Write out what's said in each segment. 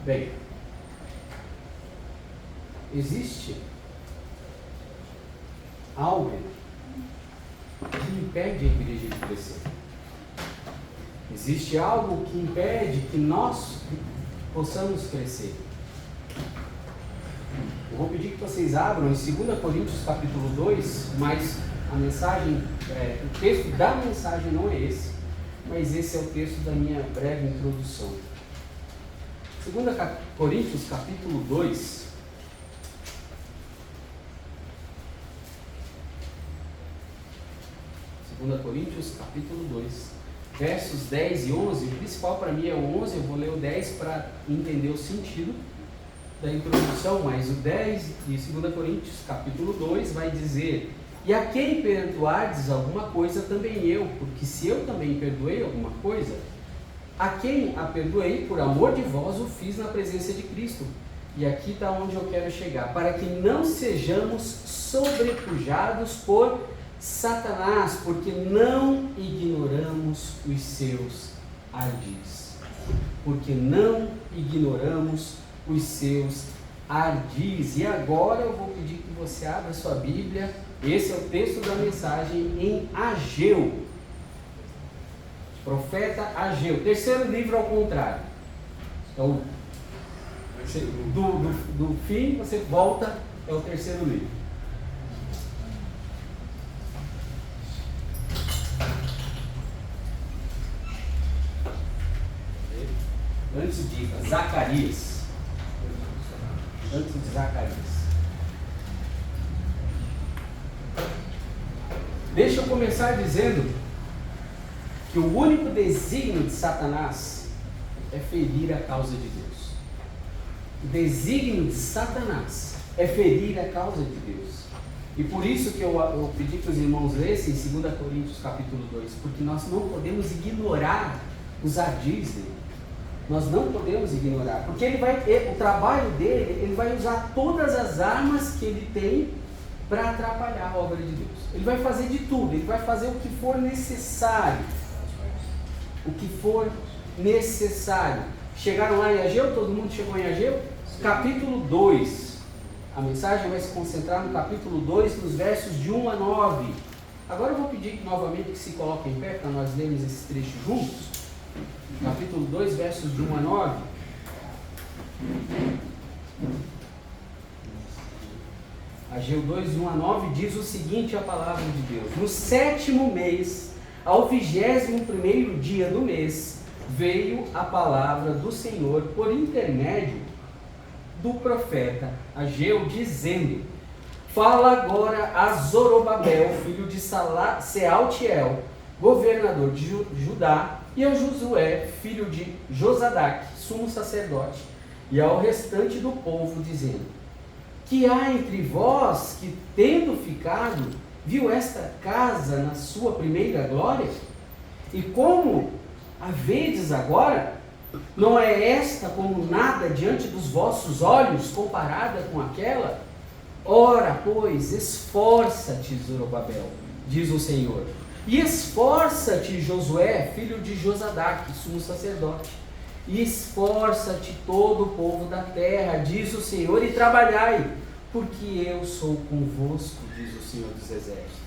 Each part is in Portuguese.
Bem, existe algo que impede a igreja de crescer. Existe algo que impede que nós possamos crescer. Eu vou pedir que vocês abram em 2 Coríntios capítulo 2, mas a mensagem, o texto da mensagem não é esse, mas esse é o texto da minha breve introdução. 2 Coríntios capítulo 2, capítulo 2, versos 10 e 11, o principal para mim é o 11, eu vou ler o 10 para entender o sentido da introdução, mas o 10 de 2 Coríntios capítulo 2 vai dizer: e a quem perdoardes alguma coisa, também eu, porque se eu também perdoei alguma coisa, a quem a perdoei, por amor de vós, o fiz na presença de Cristo. E aqui está onde eu quero chegar, para que não sejamos sobrepujados por Satanás, porque não ignoramos os seus ardis. Porque não ignoramos os seus ardis. E agora eu vou pedir que você abra sua Bíblia. Esse é o texto da mensagem em Ageu. Profeta Ageu. Terceiro livro ao contrário. Então, do fim você volta, é o terceiro livro. Antes de Zacarias. Antes de Zacarias. Deixa eu começar dizendo que o único desígnio de Satanás é ferir a causa de Deus. O desígnio de Satanás é ferir a causa de Deus. E por isso que eu pedi que os irmãos lessem 2 Coríntios capítulo 2, porque nós não podemos ignorar os ardis dele. Nós não podemos ignorar, porque o trabalho dele, ele vai usar todas as armas que ele tem para atrapalhar a obra de Deus. Ele vai fazer de tudo, ele vai fazer o que for necessário. O que for necessário. Chegaram lá em Ageu? Todo mundo chegou em Ageu? Sim. Capítulo 2. A mensagem vai se concentrar no capítulo 2, nos versos de 1 a 9. Agora eu vou pedir novamente que se coloquem em pé para nós lermos esse trecho juntos. Capítulo 2, versos de 1 a 9. Ageu 2, 1 a 9 diz o seguinte: a palavra de Deus: no 7º mês, ao 21º dia do mês, veio a palavra do Senhor por intermédio do profeta Ageu, dizendo: fala agora a Zorobabel, filho de Sealtiel, governador de Judá, e a Josué, filho de Josadaque, sumo sacerdote, e ao restante do povo, dizendo: que há entre vós que, tendo ficado, viu esta casa na sua primeira glória? E como a vedes agora, não é esta como nada diante dos vossos olhos, comparada com aquela? Ora, pois, esforça-te, Zorobabel, diz o Senhor, e esforça-te, Josué, filho de Josadaque, sumo sacerdote, e esforça-te todo o povo da terra, diz o Senhor, e trabalhai, porque eu sou convosco, diz o Senhor dos Exércitos.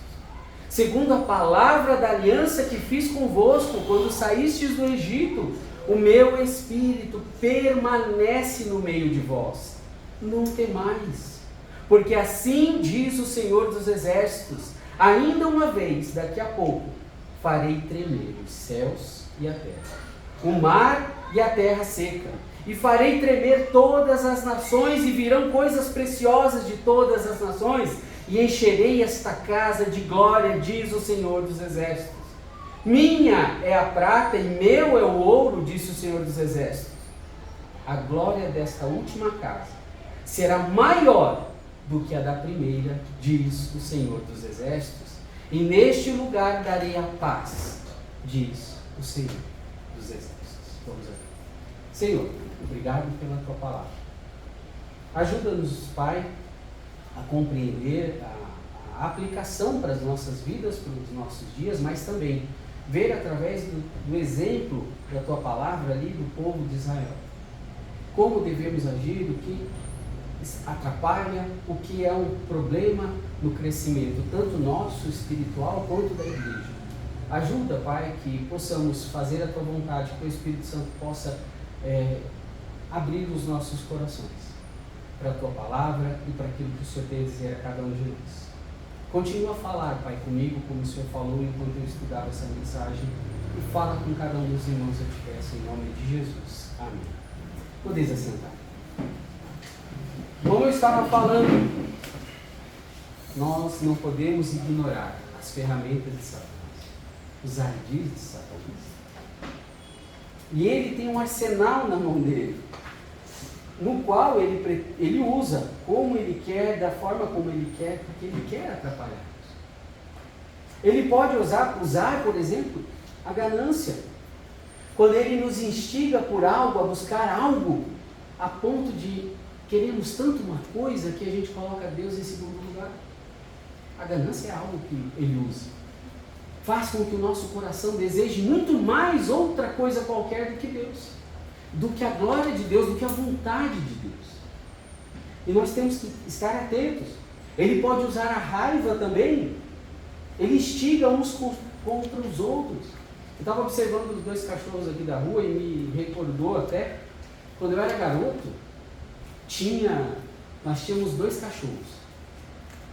Segundo a palavra da aliança que fiz convosco, quando saístes do Egito, o meu Espírito permanece no meio de vós. Não temais, porque assim diz o Senhor dos Exércitos, ainda uma vez, daqui a pouco, farei tremer os céus e a terra, o mar e a terra seca, e farei tremer todas as nações, e virão coisas preciosas de todas as nações, e encherei esta casa de glória, diz o Senhor dos Exércitos. Minha é a prata e meu é o ouro, disse o Senhor dos Exércitos. A glória desta última casa será maior do que a da primeira, diz o Senhor dos Exércitos. E neste lugar darei a paz, diz o Senhor dos Exércitos. Vamos aqui. Senhor, obrigado pela tua palavra. Ajuda-nos, Pai, a compreender a aplicação para as nossas vidas, para os nossos dias, mas também ver através do exemplo da tua palavra ali do povo de Israel, como devemos agir, o que atrapalha, o que é um problema no crescimento, tanto nosso espiritual quanto da igreja. Ajuda, Pai, que possamos fazer a Tua vontade, que o Espírito Santo possa abrir os nossos corações para a Tua palavra e para aquilo que o Senhor tem a dizer a cada um de nós. Continua a falar, Pai, comigo, como o Senhor falou enquanto eu estudava essa mensagem, e fala com cada um dos irmãos, eu te peço, em nome de Jesus. Amém. Podeis assentar. Como eu estava falando, nós não podemos ignorar as ferramentas de Satanás, os ardis de Satanás. E ele tem um arsenal na mão dele, no qual ele usa como ele quer, da forma como ele quer, porque ele quer atrapalhar. Ele pode usar, por exemplo, a ganância. Quando ele nos instiga por algo, a buscar algo, a ponto de queremos tanto uma coisa que a gente coloca Deus em segundo lugar. A ganância é algo que ele usa. Faz com que o nosso coração deseje muito mais outra coisa qualquer do que Deus, do que a glória de Deus, do que a vontade de Deus. E nós temos que estar atentos. Ele pode usar a raiva também. Ele instiga uns contra os outros. Eu estava observando os dois cachorros aqui da rua e me recordou até, quando eu era garoto, nós tínhamos 2 cachorros.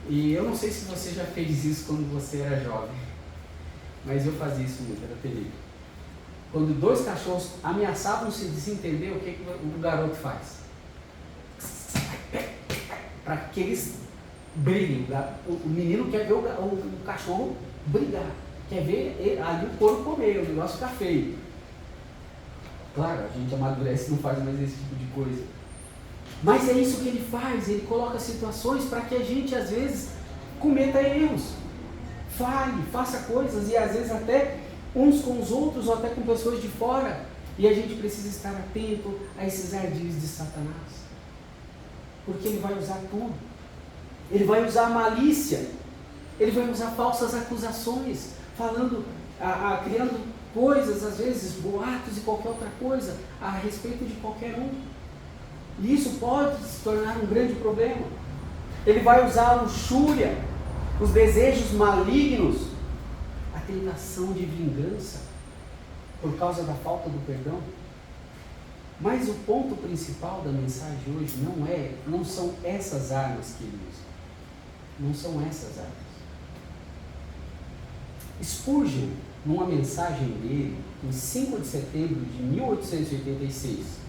E eu não sei se você já fez isso quando você era jovem, mas eu fazia isso muito, era terrível. Quando 2 cachorros ameaçavam se desentender, o que o garoto faz? Para que eles briguem. O menino quer ver o cachorro brigar, quer ver ali o couro comer, o negócio ficar feio. Claro, a gente amadurece e não faz mais esse tipo de coisa. Mas é isso que ele faz, ele coloca situações para que a gente às vezes cometa erros, falhe, faça coisas e às vezes até uns com os outros ou até com pessoas de fora, e a gente precisa estar atento a esses ardis de Satanás, porque ele vai usar tudo. Ele vai usar malícia, ele vai usar falsas acusações, falando, criando coisas, às vezes boatos e qualquer outra coisa a respeito de qualquer um. E isso pode se tornar um grande problema. Ele vai usar a luxúria, os desejos malignos, a tentação de vingança por causa da falta do perdão. Mas o ponto principal da mensagem hoje não são essas armas que ele usa. Não são essas armas. Spurgeon, numa mensagem dele, em 5 de setembro de 1886,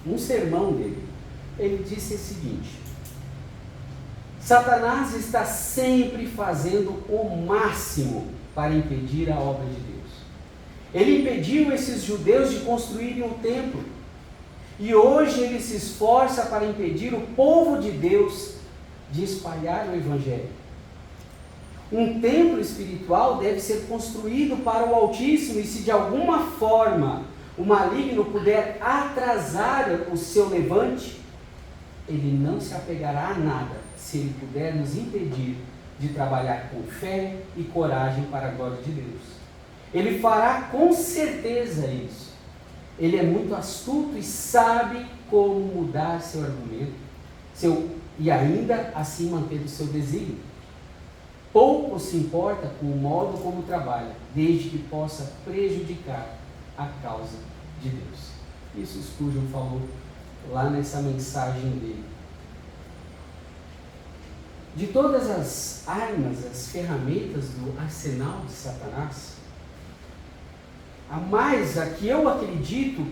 um sermão dele, ele disse o seguinte: Satanás está sempre fazendo o máximo para impedir a obra de Deus. Ele impediu esses judeus de construírem um templo, e hoje ele se esforça para impedir o povo de Deus de espalhar o Evangelho. Um templo espiritual deve ser construído para o Altíssimo, e se de alguma forma o maligno puder atrasar o seu levante, ele não se apegará a nada se ele puder nos impedir de trabalhar com fé e coragem para a glória de Deus. Ele fará com certeza isso. Ele é muito astuto e sabe como mudar seu argumento e ainda assim manter o seu desígnio. Pouco se importa com o modo como trabalha, desde que possa prejudicar a causa de Deus. Isso Spurgeon falou lá nessa mensagem dele. De todas as armas, as ferramentas do arsenal de Satanás, a que eu acredito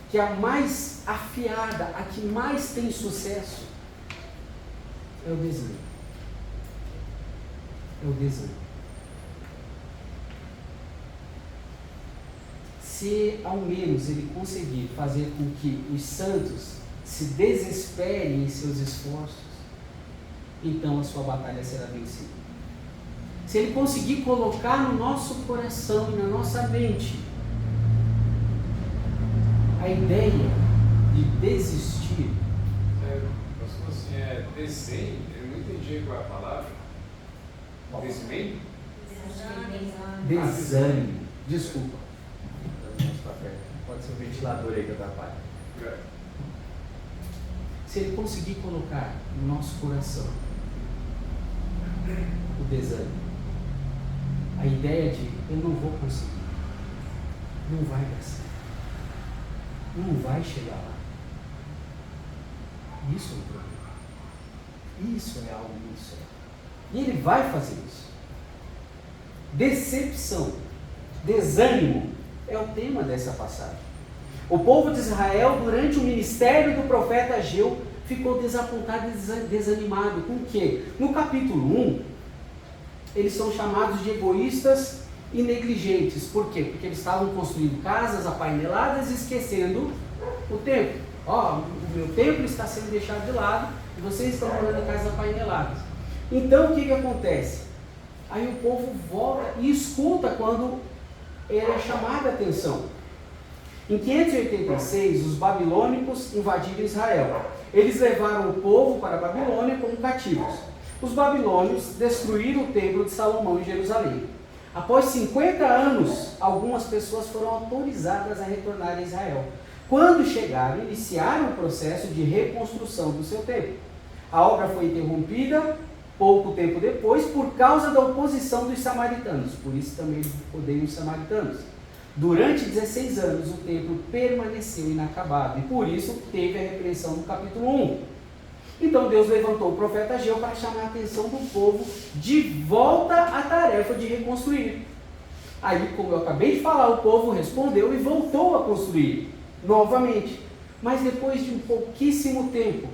que é a mais afiada, a que mais tem sucesso, é o desânimo. É o desânimo. Se ao menos ele conseguir fazer com que os santos se desesperem em seus esforços, então a sua batalha será vencida. Se ele conseguir colocar no nosso coração e na nossa mente a ideia de desistir. Pastor, assim, desenho, eu não entendi qual é a palavra. Desmênio? Desânimo. Desculpa. Pode ser o ventilador aí que atrapalha. se Ele conseguir colocar no nosso coração o desânimo, a ideia de eu não vou conseguir, não vai dar certo, não vai chegar lá. Isso é um problema. Isso é algo muito sério. E Ele vai fazer isso. Decepção, desânimo é o tema dessa passagem. O povo de Israel, durante o ministério do profeta Ageu, ficou desapontado e desanimado. Com o quê? No capítulo 1, eles são chamados de egoístas e negligentes. Por quê? Porque eles estavam construindo casas apaineladas e esquecendo o templo. O meu templo está sendo deixado de lado e vocês estão morando em casas apaineladas. Então, o que acontece? Aí o povo volta e escuta quando ele é chamado a atenção. Em 586, os babilônicos invadiram Israel. Eles levaram o povo para a Babilônia como cativos. Os babilônios destruíram o templo de Salomão em Jerusalém. Após 50 anos, algumas pessoas foram autorizadas a retornar a Israel. Quando chegaram, iniciaram o processo de reconstrução do seu templo. A obra foi interrompida pouco tempo depois por causa da oposição dos samaritanos. Por isso também eles odeiam os samaritanos. Durante 16 anos o templo permaneceu inacabado e por isso teve a repreensão no capítulo 1. Então Deus levantou o profeta Ageu para chamar a atenção do povo de volta à tarefa de reconstruir. Aí, como eu acabei de falar, o povo respondeu e voltou a construir novamente. Mas depois de um pouquíssimo tempo,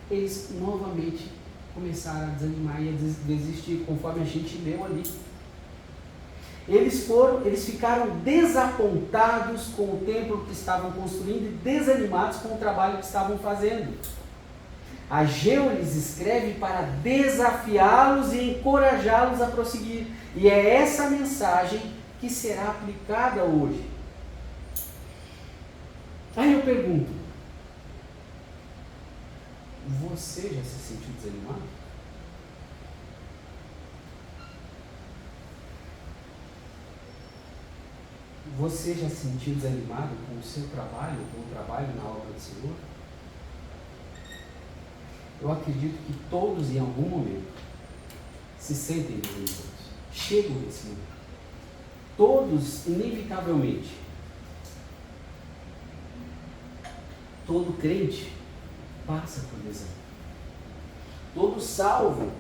eles novamente começaram a desanimar e a desistir, conforme a gente leu ali. Eles ficaram desapontados com o templo que estavam construindo e desanimados com o trabalho que estavam fazendo. Ageu lhes escreve para desafiá-los e encorajá-los a prosseguir. E é essa mensagem que será aplicada hoje. Aí eu pergunto, você já se sentiu desanimado? Você já se sentiu desanimado com o seu trabalho, com o trabalho na obra do Senhor? Eu acredito que todos em algum momento se sentem desanimados. Chegam nesse momento. Todos, inevitavelmente. Todo crente passa por desânimo. Todo salvo,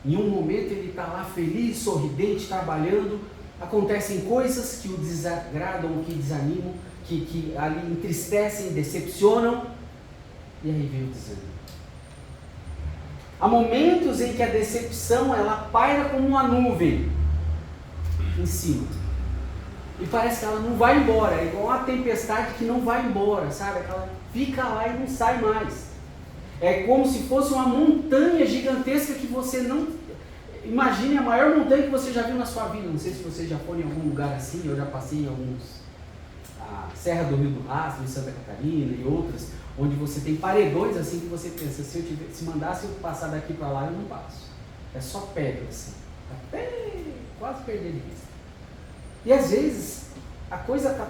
em um momento ele está lá feliz, sorridente, trabalhando, acontecem coisas que o desagradam, que desanimam, que ali entristecem, decepcionam, e aí vem o desânimo. Há momentos em que a decepção ela paira como uma nuvem em cima. E parece que ela não vai embora, é igual uma tempestade que não vai embora, sabe? Ela fica lá e não sai mais. É como se fosse uma montanha gigantesca que você não... Imagine a maior montanha que você já viu na sua vida. Não sei se você já foi em algum lugar assim, eu já passei em alguns... A Serra do Rio do Rastro, em Santa Catarina e outras, onde você tem paredões assim que você pensa, se mandasse eu passar daqui para lá, eu não passo. É só pedra assim, até quase perder de vista. E às vezes a coisa está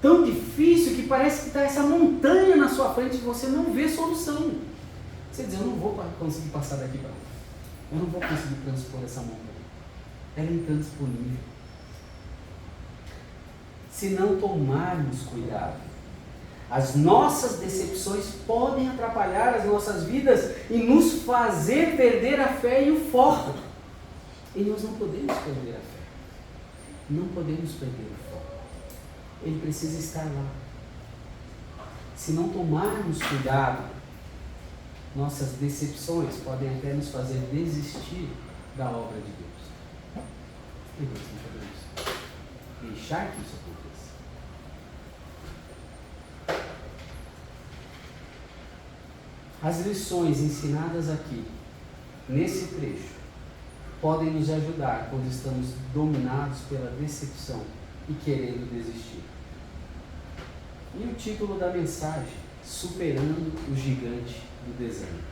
tão difícil que parece que está essa montanha na sua frente e você não vê solução. Você diz, eu não vou conseguir passar daqui para lá. Eu não vou conseguir transpor essa montanha. Ela é intransponível. Se não tomarmos cuidado, as nossas decepções podem atrapalhar as nossas vidas e nos fazer perder a fé e o foco. E nós não podemos perder a fé. Não podemos perder o foco. Ele precisa estar lá. Se não tomarmos cuidado, nossas decepções podem até nos fazer desistir da obra de Deus. E nós não podemos deixar que isso aconteça. As lições ensinadas aqui, nesse trecho, podem nos ajudar quando estamos dominados pela decepção e querendo desistir. E o título da mensagem, Superando o Gigante do Desânimo.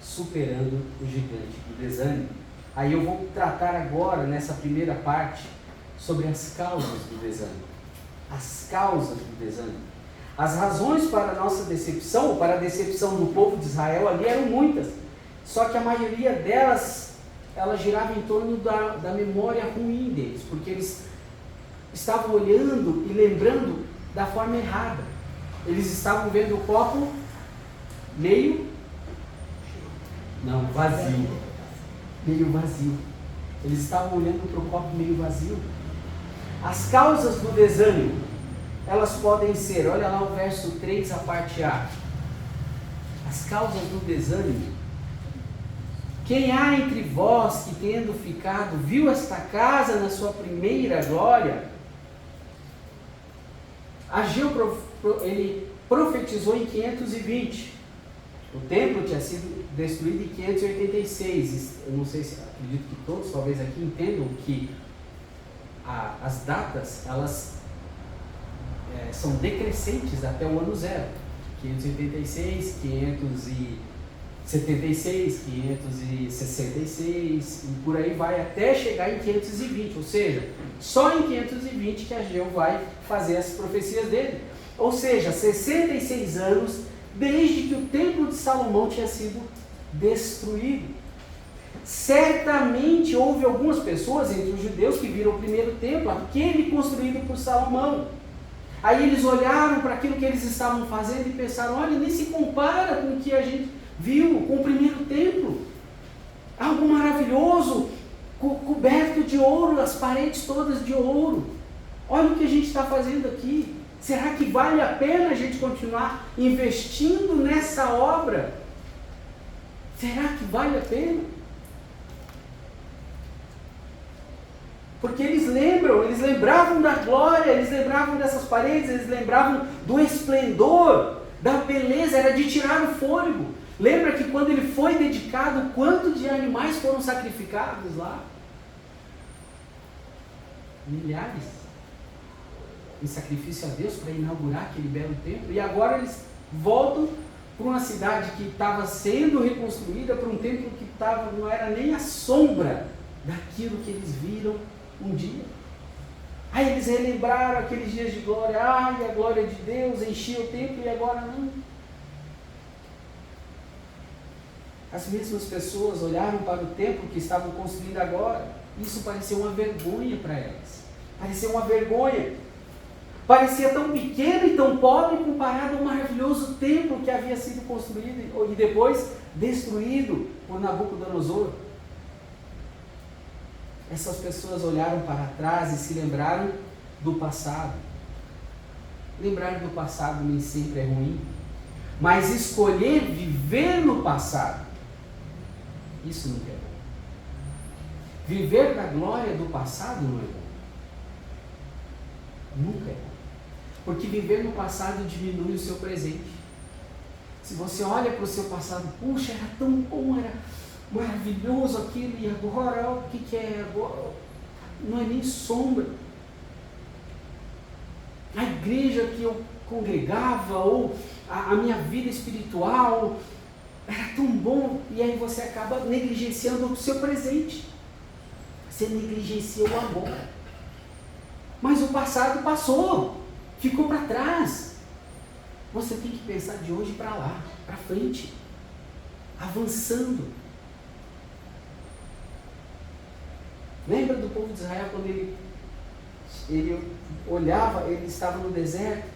Superando o Gigante do Desânimo. Aí eu vou tratar agora, nessa primeira parte, sobre as causas do desânimo. As causas do desânimo. As razões para a nossa decepção, ou para a decepção do povo de Israel ali eram muitas. Só que a maioria delas, ela girava em torno da memória ruim deles, porque eles estavam olhando e lembrando da forma errada. Eles estavam vendo o copo vazio. Meio vazio. Eles estavam olhando para o copo meio vazio. As causas do desânimo, elas podem ser, olha lá o verso 3, a parte A. As causas do desânimo. Quem há entre vós que, tendo ficado, viu esta casa na sua primeira glória? Ageu, ele profetizou em 520. O templo tinha sido destruído em 586. Eu não sei se, acredito que todos talvez aqui entendam que as datas, elas são decrescentes até o ano zero. 586, 576, 566 e por aí vai até chegar em 520, ou seja, só em 520 que Ageu vai fazer as profecias dele. Ou seja, 66 anos desde que o templo de Salomão tinha sido destruído. Certamente houve algumas pessoas entre os judeus que viram o primeiro templo, aquele construído por Salomão. Aí eles olharam para aquilo que eles estavam fazendo e pensaram, olha, nem se compara com o que a gente viu com o primeiro templo. Algo maravilhoso, coberto de ouro, as paredes todas de ouro. Olha o que a gente está fazendo aqui. Será que vale a pena a gente continuar investindo nessa obra? Será que vale a pena? Porque eles lembravam da glória, eles lembravam dessas paredes, eles lembravam do esplendor, da beleza, era de tirar o fôlego. Lembra que quando ele foi dedicado, quanto de animais foram sacrificados lá? Milhares. Em sacrifício a Deus para inaugurar aquele belo templo. E agora eles voltam para uma cidade que estava sendo reconstruída, para um templo que não era nem a sombra daquilo que eles viram um dia. Aí eles relembraram aqueles dias de glória. Ai, a glória de Deus enchia o templo e agora não. As mesmas pessoas olharam para o templo que estavam construindo agora. Isso parecia uma vergonha para elas. Parecia uma vergonha. Parecia tão pequeno e tão pobre comparado ao maravilhoso templo que havia sido construído e depois destruído por Nabucodonosor. Essas pessoas olharam para trás e se lembraram do passado. Lembrar do passado nem sempre é ruim, mas escolher viver no passado, isso não é bom. Viver da glória do passado não é bom. Nunca é bom. Porque viver no passado diminui o seu presente. Se você olha para o seu passado, puxa, era tão bom, era maravilhoso aquilo, e agora, o que é agora? Não é nem sombra. A igreja que eu congregava, ou a minha vida espiritual, era tão bom, e aí você acaba negligenciando o seu presente. Você negligencia o amor. Mas o passado passou, ficou para trás. Você tem que pensar de hoje para lá, para frente, avançando. Lembra do povo de Israel quando ele olhava, ele estava no deserto,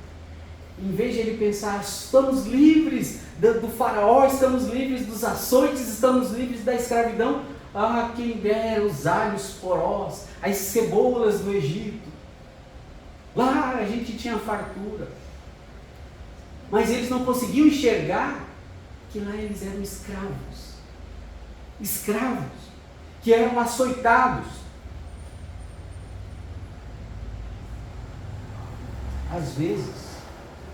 em vez de ele pensar, estamos livres do faraó, estamos livres dos açoites, estamos livres da escravidão, quem dera os alhos porós, as cebolas do Egito, lá a gente tinha fartura, mas eles não conseguiam enxergar que lá eles eram escravos, que eram açoitados. Às vezes,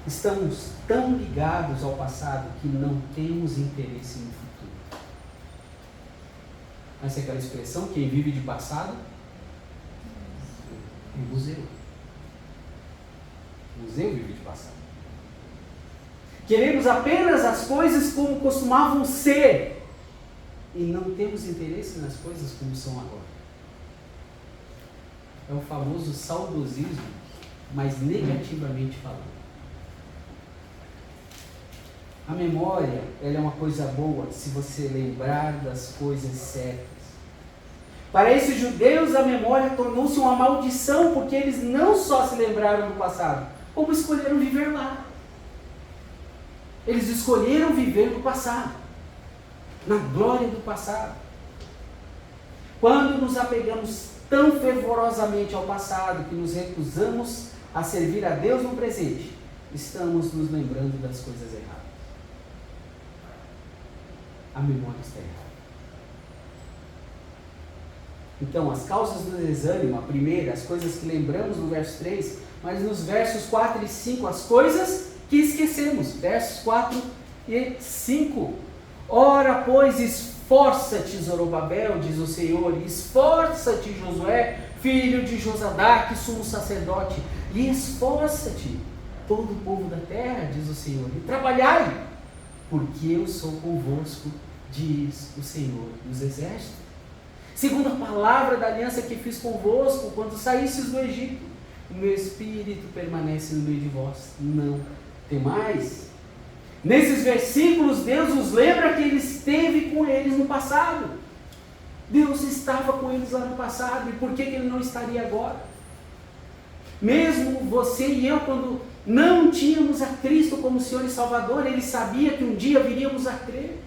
estamos tão ligados ao passado que não temos interesse no futuro. Essa é aquela expressão, quem vive de passado, é museu. Museu vive de passado. Queremos apenas as coisas como costumavam ser e não temos interesse nas coisas como são agora. É o famoso saudosismo, mas negativamente falando. A memória, ela é uma coisa boa se você lembrar das coisas certas. Para esses judeus, a memória tornou-se uma maldição, porque eles não só se lembraram do passado, como escolheram viver lá. Eles escolheram viver no passado, na glória do passado. Quando nos apegamos tão fervorosamente ao passado que nos recusamos a servir a Deus no presente, estamos nos lembrando das coisas erradas. A memória está errada. Então, as causas do desânimo, a primeira, as coisas que lembramos no verso 3, mas nos versos 4 e 5, as coisas que esquecemos. Versos 4 e 5. Ora, pois, esforça-te, Zorobabel, diz o Senhor, e esforça-te, Josué, filho de Josadaque, sumo sacerdote, e esforça-te, todo o povo da terra, diz o Senhor, e trabalhai, porque eu sou convosco, diz o Senhor dos exércitos. Segundo a palavra da aliança que fiz convosco, quando saístes do Egito, o meu espírito permanece no meio de vós, não temais. Nesses versículos, Deus nos lembra que Ele esteve com eles no passado. Deus estava com eles lá no passado, e por que Ele não estaria agora? Mesmo você e eu, quando não tínhamos a Cristo como Senhor e Salvador, Ele sabia que um dia viríamos a crer.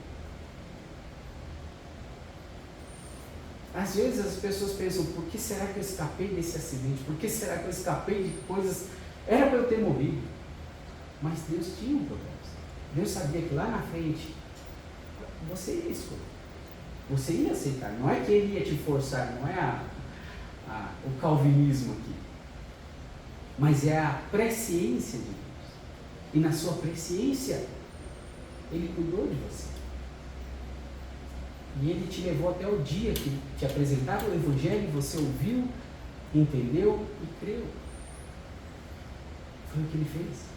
Às vezes as pessoas pensam, por que será que eu escapei desse acidente? Por que será que eu escapei de coisas? Era para eu ter morrido. Mas Deus tinha um propósito. Deus sabia que lá na frente, você ia escolher. Você ia aceitar. Não é que Ele ia te forçar, não é o calvinismo aqui. Mas é a presciência de Deus. E na sua presciência, Ele cuidou de você. E Ele te levou até o dia que te apresentaram o Evangelho, e você ouviu, entendeu e creu. Foi o que Ele fez.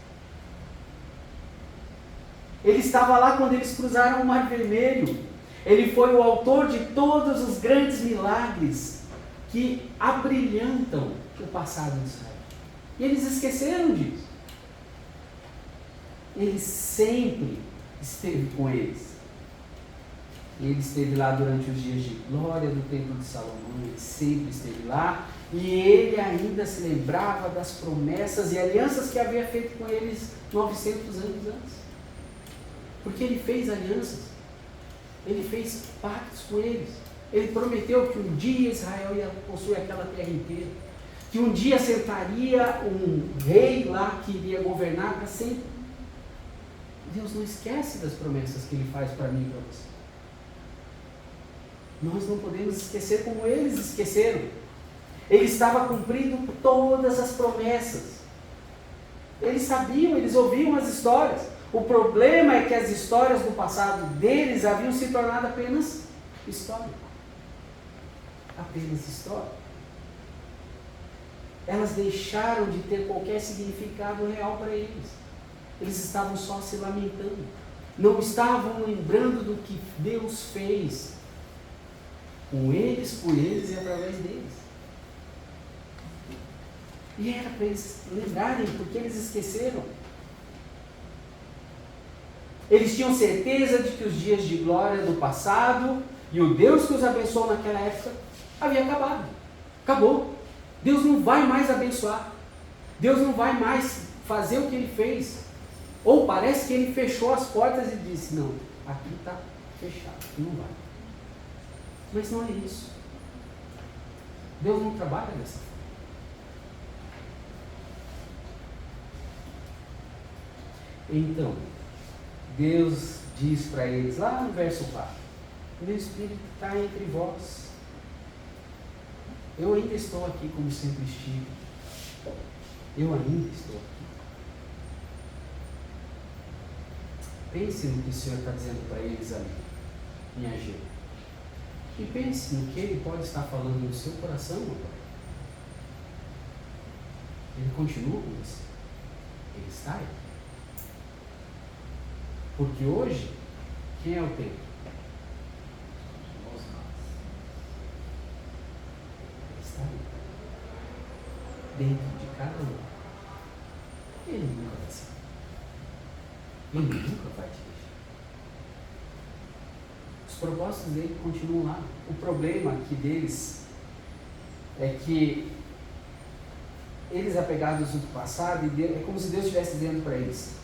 Ele estava lá quando eles cruzaram o Mar Vermelho. Ele foi o autor de todos os grandes milagres que abrilhantam o passado de Israel. E eles esqueceram disso. Ele sempre esteve com eles. Ele esteve lá durante os dias de glória do templo de Salomão. Ele sempre esteve lá. E ele ainda se lembrava das promessas e alianças que havia feito com eles 900 anos antes. Porque Ele fez alianças. Ele fez pactos com eles. Ele prometeu que um dia Israel ia possuir aquela terra inteira. Que um dia sentaria um rei lá que iria governar para sempre. Deus não esquece das promessas que Ele faz para mim e para você. Nós não podemos esquecer como eles esqueceram. Ele estava cumprindo todas as promessas. Eles sabiam, eles ouviam as histórias. O problema é que as histórias do passado deles haviam se tornado apenas história. Apenas história. Elas deixaram de ter qualquer significado real para eles. Eles estavam só se lamentando. Não estavam lembrando do que Deus fez com eles, por eles e através deles. E era para eles lembrarem, porque eles esqueceram. Eles tinham certeza de que os dias de glória do passado e o Deus que os abençoou naquela época havia acabado. Acabou. Deus não vai mais abençoar. Deus não vai mais fazer o que Ele fez. Ou parece que Ele fechou as portas e disse, não, aqui está fechado, aqui não vai. Mas não é isso. Deus não trabalha dessa forma. Então, Deus diz para eles, lá no verso 4, o meu Espírito está entre vós. Eu ainda estou aqui como sempre estive. Eu ainda estou aqui. Pense no que o Senhor está dizendo para eles ali, em Ageu. E pense no que Ele pode estar falando no seu coração agora. Ele continua com você. Ele está aí. Porque hoje, quem é o templo? Ele está aí. Dentro de cada um. Ele nunca vai sair. Ele nunca vai te deixar. Os propósitos dele continuam lá. O problema aqui deles é que eles apegados no passado, é como se Deus estivesse dizendo para eles: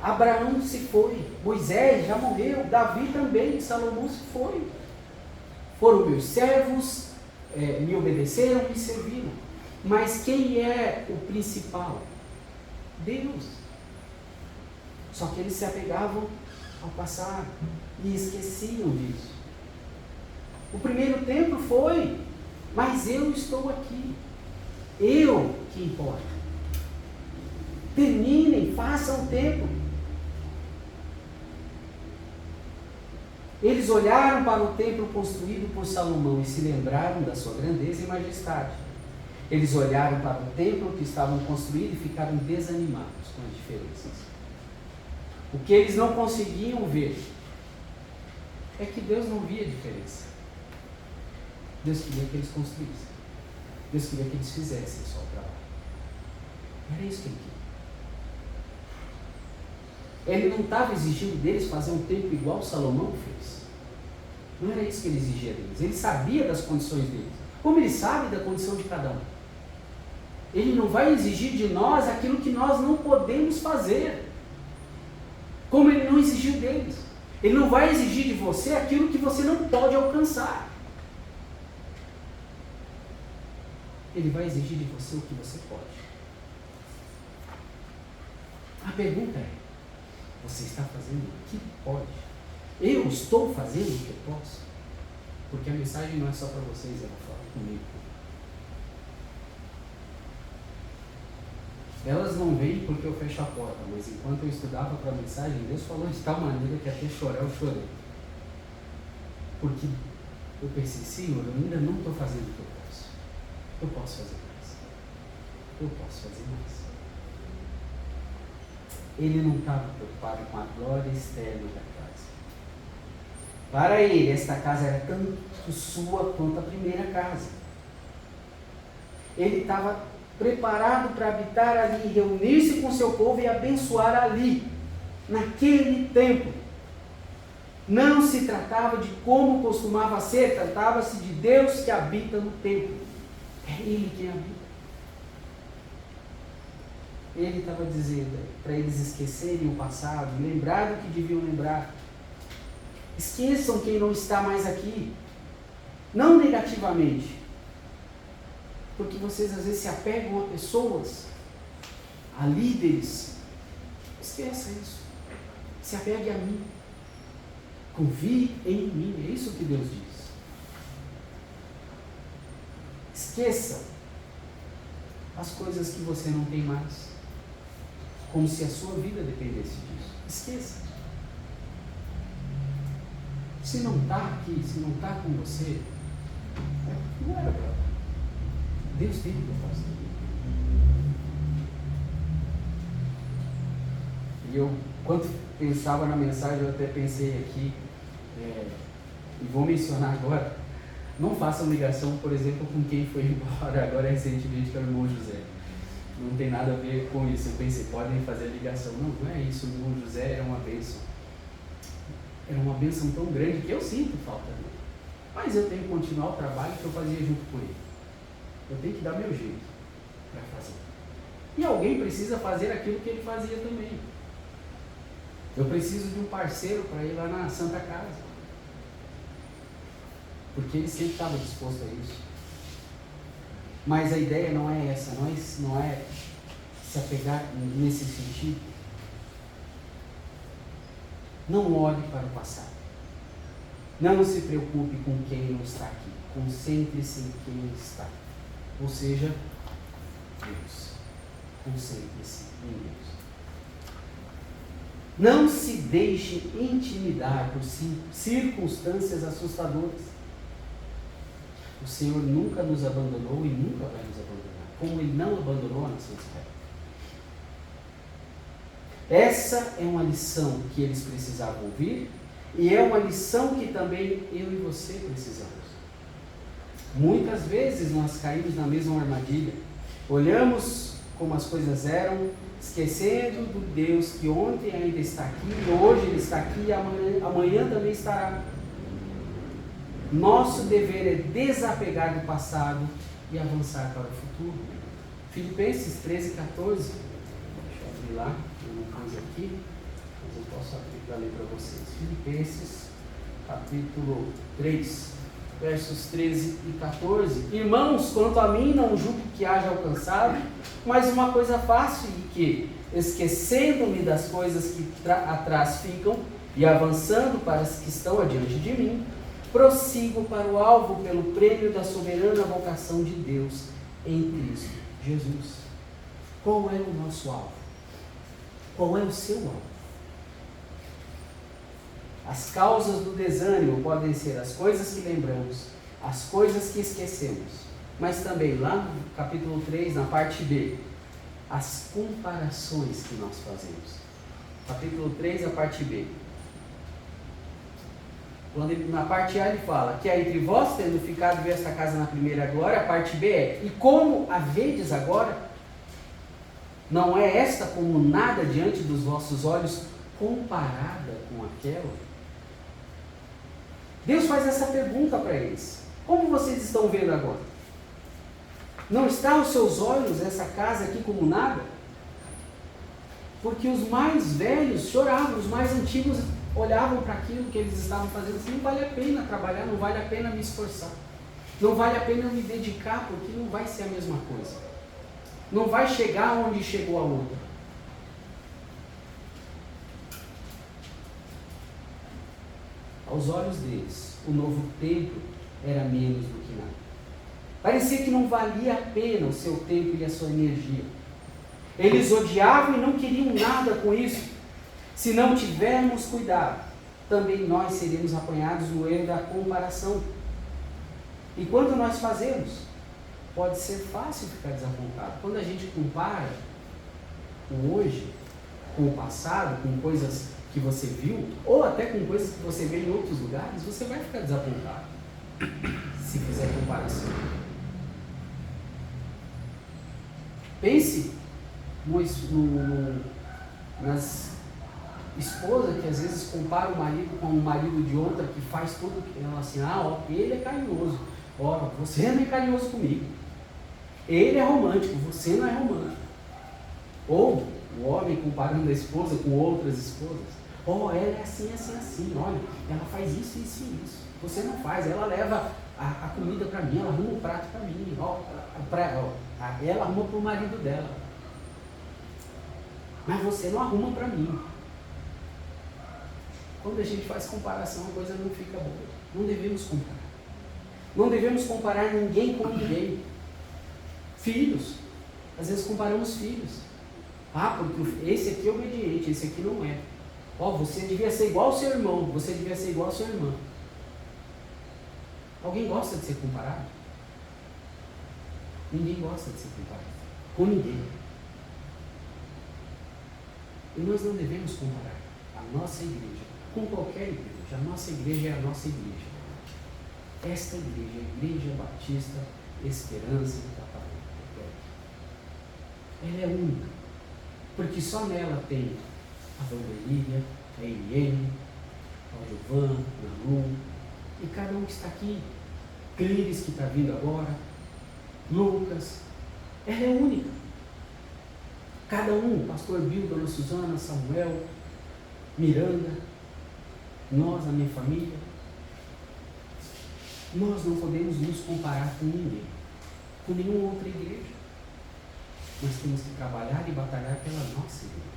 Abraão se foi, Moisés já morreu, Davi também, Salomão se foi. Foram meus servos, me obedeceram, me serviram. Mas quem é o principal? Deus. Só que eles se apegavam ao passado e esqueciam disso. O primeiro templo foi, mas eu estou aqui. Eu que importa. Terminem, façam o templo. Eles olharam para o templo construído por Salomão e se lembraram da sua grandeza e majestade. Eles olharam para o templo que estavam construindo e ficaram desanimados com as diferenças. O que eles não conseguiam ver é que Deus não via diferença. Deus queria que eles construíssem. Deus queria que eles fizessem só o trabalho. Era isso que ele queria. Ele não estava exigindo deles fazer um templo igual Salomão fez. Não era isso que ele exigia deles. Ele sabia das condições deles. Como ele sabe da condição de cada um. Ele não vai exigir de nós aquilo que nós não podemos fazer. Como ele não exigiu deles. Ele não vai exigir de você aquilo que você não pode alcançar. Ele vai exigir de você o que você pode. A pergunta é: você está fazendo o que pode? Eu estou fazendo o que eu posso? Porque a mensagem não é só para vocês, ela fala comigo. Elas não vêm porque eu fecho a porta, mas enquanto eu estudava para a mensagem, Deus falou de tal maneira que até chorar eu chorei. Porque eu pensei: Senhor, eu ainda não estou fazendo o que eu posso. Eu posso fazer mais. Eu posso fazer mais. Ele não estava preocupado com a glória externa da casa. Para ele, esta casa era tanto sua quanto a primeira casa. Ele estava preparado para habitar ali, reunir-se com seu povo e abençoar ali, naquele templo. Não se tratava de como costumava ser, tratava-se de Deus que habita no templo. É Ele quem habita. Ele estava dizendo para eles esquecerem o passado, lembrar do que deviam lembrar. Esqueçam quem não está mais aqui. Não negativamente. Porque vocês às vezes se apegam a pessoas, a líderes. Esqueça isso. Se apegue a mim. Confie em mim. É isso que Deus diz. Esqueça as coisas que você não tem mais. Como se a sua vida dependesse disso. Esqueça. Se não está aqui, se não está com você, não era para. Deus tem um propósito. E eu, quando pensava na mensagem, eu até pensei aqui, e vou mencionar agora, não façam ligação, por exemplo, com quem foi embora agora recentemente, que era o irmão José. Não tem nada a ver com isso. Eu pensei: podem fazer ligação. Não, não é isso. O irmão José era uma bênção. Era uma bênção tão grande que eu sinto falta dele. Mas eu tenho que continuar o trabalho que eu fazia junto com ele. Eu tenho que dar meu jeito para fazer. E alguém precisa fazer aquilo que ele fazia também. Eu preciso de um parceiro para ir lá na Santa Casa. Porque ele sempre estava disposto a isso. Mas a ideia não é essa, não é se apegar nesse sentido. Não olhe para o passado. Não se preocupe com quem não está aqui. Concentre-se em quem está. Ou seja, Deus. Concentre-se em Deus. Não se deixe intimidar por circunstâncias assustadoras. O Senhor nunca nos abandonou e nunca vai nos abandonar, como Ele não abandonou a nação de Israel. Essa é uma lição que eles precisavam ouvir e é uma lição que também eu e você precisamos. Muitas vezes nós caímos na mesma armadilha. Olhamos como as coisas eram, esquecendo do Deus que ontem ainda está aqui, hoje Ele está aqui e amanhã também estará. Nosso dever é desapegar do passado e avançar para o futuro. Filipenses 13, 14. Deixa eu abrir lá, eu não pus aqui, mas eu posso abrir para ler para vocês. Filipenses, capítulo 3, versos 13 e 14. Irmãos, quanto a mim, não julgo que haja alcançado, mas uma coisa faço e que, esquecendo-me das coisas que atrás ficam e avançando para as que estão adiante de mim, prossigo para o alvo pelo prêmio da soberana vocação de Deus em Cristo Jesus. Qual é o nosso alvo? Qual é o seu alvo? As causas do desânimo podem ser as coisas que lembramos, as coisas que esquecemos, mas também lá no capítulo 3, na parte B, as comparações que nós fazemos. Capítulo 3, a parte B. Quando na parte A ele fala que é entre vós, tendo ficado ver esta casa na primeira glória, a parte B é, e como a vedes agora, não é esta como nada diante dos vossos olhos, comparada com aquela? Deus faz essa pergunta para eles. Como vocês estão vendo agora? Não está aos seus olhos essa casa aqui como nada? Porque os mais velhos choravam, os mais antigos olhavam para aquilo que eles estavam fazendo assim, não vale a pena trabalhar, não vale a pena me esforçar, não vale a pena me dedicar, porque não vai ser a mesma coisa, não vai chegar onde chegou a outra. Aos olhos deles, o novo templo era menos do que nada. Parecia que não valia a pena o seu tempo e a sua energia. Eles odiavam e não queriam nada com isso. Se não tivermos cuidado, também nós seremos apanhados no erro da comparação. E quando nós fazemos, pode ser fácil ficar desapontado. Quando a gente compara o hoje com o passado, com coisas que você viu, ou até com coisas que você vê em outros lugares, você vai ficar desapontado se fizer comparação. Pense nas esposas que às vezes comparam o marido com o marido de outra que faz tudo que ela assim, ele é carinhoso, você não é carinhoso comigo, ele é romântico, você não é romântico. Ou o homem comparando a esposa com outras esposas, ela é assim, assim, assim, olha, ela faz isso, isso e isso, você não faz, ela leva a comida para mim, ela arruma o prato para mim, ela arruma para o marido dela, mas você não arruma para mim. Quando a gente faz comparação, a coisa não fica boa. Não devemos comparar. Não devemos comparar ninguém com ninguém. Filhos. Às vezes comparamos filhos. Porque esse aqui é obediente, esse aqui não é. Você devia ser igual ao seu irmão, você devia ser igual à sua irmã. Alguém gosta de ser comparado? Ninguém gosta de ser comparado. Com ninguém. E nós não devemos comparar a nossa igreja com qualquer igreja. A nossa igreja é a nossa igreja. Esta igreja é a Igreja Batista Esperança de Itapaí. Ela é única, porque só nela tem a Vanderília, a Eliane, a Giovana, a Nalu, e cada um que está aqui, Clíris que está vindo agora, Lucas, ela é única. Cada um, Pastor Bill, Dona Suzana, Samuel, Miranda, nós, a minha família, nós não podemos nos comparar com ninguém, com nenhuma outra igreja. Nós temos que trabalhar e batalhar pela nossa igreja.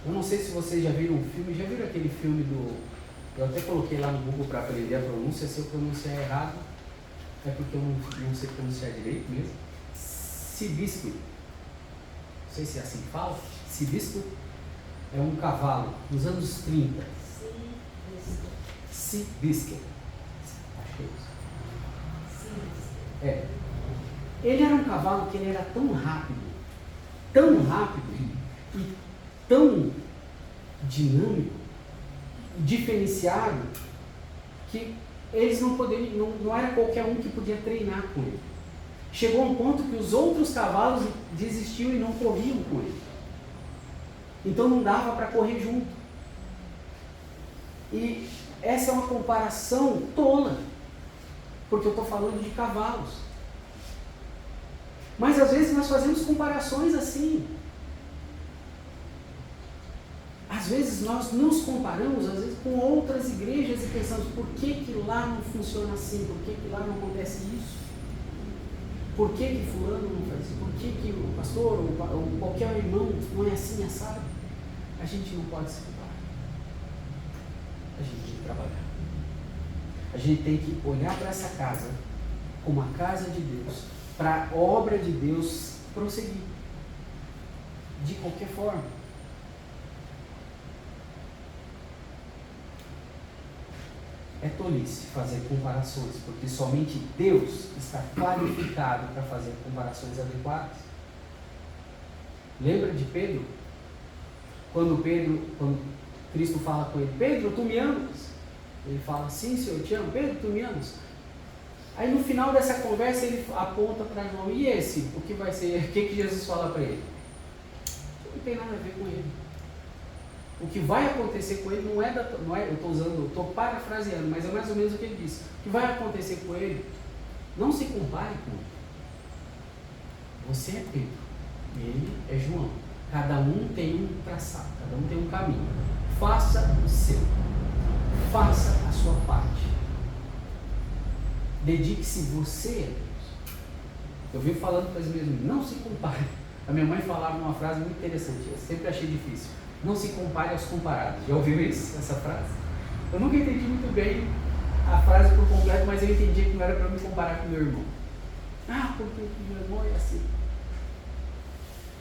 Eu não sei se vocês já viram um filme, já viram aquele filme eu até coloquei lá no Google para aprender a pronúncia, se eu pronunciar errado, é porque eu não sei pronunciar direito mesmo. Seabiscuit, não sei se é assim que fala, Seabiscuit é um cavalo dos anos 30. Seabiscuit, acho que é isso. Ele era um cavalo que ele era tão rápido e tão dinâmico, diferenciado, que eles não poderiam, não era qualquer um que podia treinar com ele. Chegou um ponto que os outros cavalos desistiam e não corriam com ele. Então não dava para correr junto. E essa é uma comparação tola, porque eu estou falando de cavalos. Mas às vezes nós fazemos comparações assim. Às vezes nós nos comparamos, às vezes, com outras igrejas e pensamos, por que lá não funciona assim? Por que lá não acontece isso? Por que fulano não faz isso? Por que o pastor ou qualquer irmão não é assim, assado? A gente não pode se comparar. A gente tem que trabalhar. A gente tem que olhar para essa casa como a casa de Deus, para a obra de Deus prosseguir. De qualquer forma. É tolice fazer comparações, porque somente Deus está qualificado para fazer comparações adequadas. Lembra de Pedro? Quando Cristo fala com ele, Pedro, tu me amas? Ele fala, sim, Senhor, eu te amo. Pedro, tu me amas? Aí no final dessa conversa ele aponta para João, e esse? O que vai ser? O que Jesus fala para ele? Não tem nada a ver com ele. O que vai acontecer com ele não é, eu estou parafraseando, mas é mais ou menos o que ele disse. O que vai acontecer com ele, não se compare com ele. Você é Pedro, ele é João. Cada um tem um traçado, cada um tem um caminho. Faça o seu. Faça a sua parte. Dedique-se você a Deus. Eu venho falando para as minhas mães, não se compare. A minha mãe falava uma frase muito interessante, eu sempre achei difícil. Não se compare aos comparados. Já ouviu isso, essa frase? Eu nunca entendi muito bem a frase por completo, mas eu entendi que não era para me comparar com meu irmão. Ah, porque meu irmão é assim.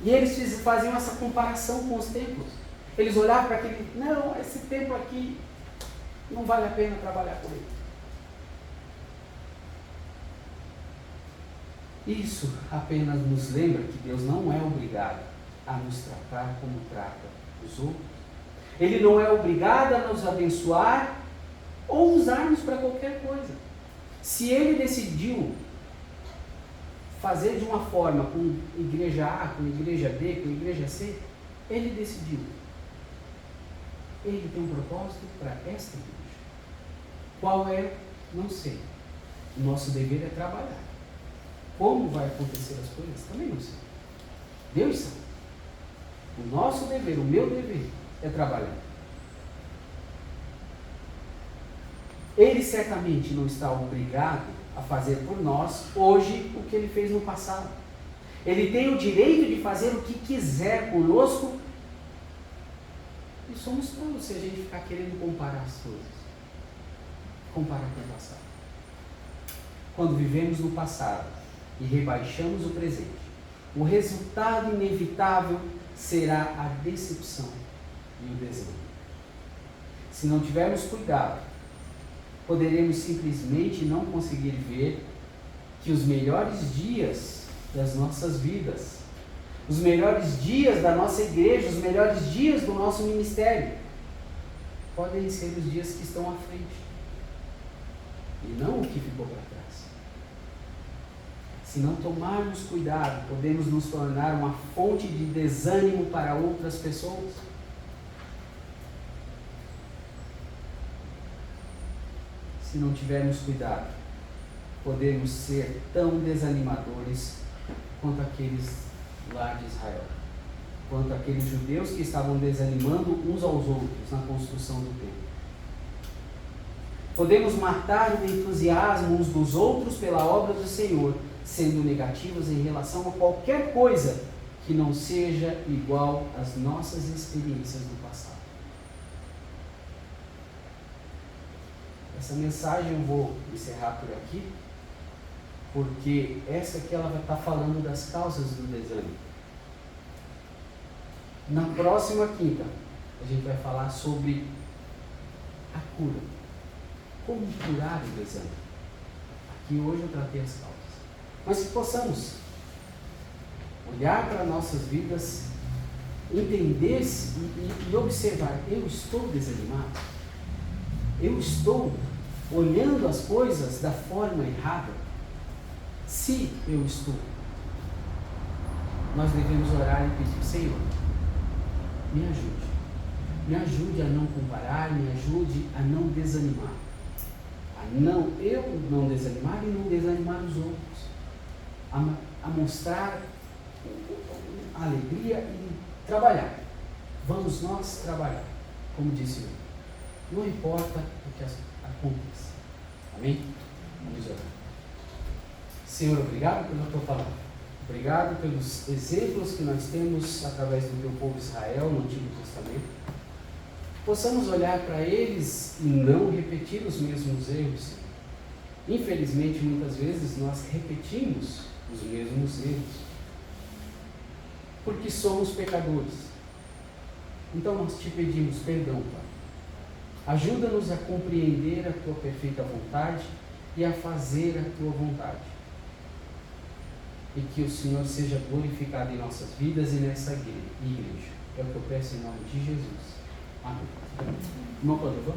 E eles faziam essa comparação com os templos. Eles olhavam para aquele, não, esse templo aqui não vale a pena trabalhar com ele. Isso apenas nos lembra que Deus não é obrigado a nos tratar como trata os outros. Ele não é obrigado a nos abençoar ou usar-nos para qualquer coisa. Se ele decidiu fazer de uma forma com igreja A, com igreja B, com igreja C, ele decidiu. Ele tem um propósito para esta igreja. Qual é? Não sei. O nosso dever é trabalhar. Como vai acontecer as coisas? Também não sei. Deus sabe. O nosso dever, o meu dever, é trabalhar. Ele certamente não está obrigado a fazer por nós hoje o que ele fez no passado. Ele tem o direito de fazer o que quiser conosco. E somos tolos se a gente ficar querendo comparar as coisas. Comparar com o passado. Quando vivemos no passado e rebaixamos o presente, o resultado inevitável será a decepção e o desânimo. Se não tivermos cuidado, poderemos simplesmente não conseguir ver que os melhores dias das nossas vidas, os melhores dias da nossa igreja, os melhores dias do nosso ministério, podem ser os dias que estão à frente, e não o que ficou para trás. Se não tomarmos cuidado, podemos nos tornar uma fonte de desânimo para outras pessoas. Se não tivermos cuidado, podemos ser tão desanimadores quanto aqueles lá de Israel, quanto aqueles judeus que estavam desanimando uns aos outros na construção do templo. Podemos matar o entusiasmo uns dos outros pela obra do Senhor, sendo negativos em relação a qualquer coisa que não seja igual às nossas experiências do passado. Essa mensagem eu vou encerrar por aqui, porque essa aqui ela vai estar falando das causas do desânimo. Na próxima quinta, a gente vai falar sobre a cura. Como curar o desânimo. Aqui hoje eu tratei as causas. Mas que possamos olhar para nossas vidas, entender e observar, eu estou desanimado? Eu estou olhando as coisas da forma errada? Se eu estou, nós devemos orar e pedir: Senhor, me ajude. Me ajude a não comparar, me ajude a não desanimar. Eu não desanimar e não desanimar os outros. A mostrar a alegria e trabalhar. Vamos nós trabalhar, como disse eu. Não importa o que aconteça. Amém? Vamos orar. Senhor, obrigado pela tua palavra. Obrigado pelos exemplos que nós temos através do teu povo Israel no Antigo Testamento. Possamos olhar para eles e não repetir os mesmos erros. Infelizmente, muitas vezes nós repetimos os mesmos erros, porque somos pecadores. Então nós te pedimos perdão, Pai. Ajuda-nos a compreender a tua perfeita vontade e a fazer a tua vontade. E que o Senhor seja glorificado em nossas vidas e nessa igreja. É o que eu peço em nome de Jesus. Amém. Irmão, por favor.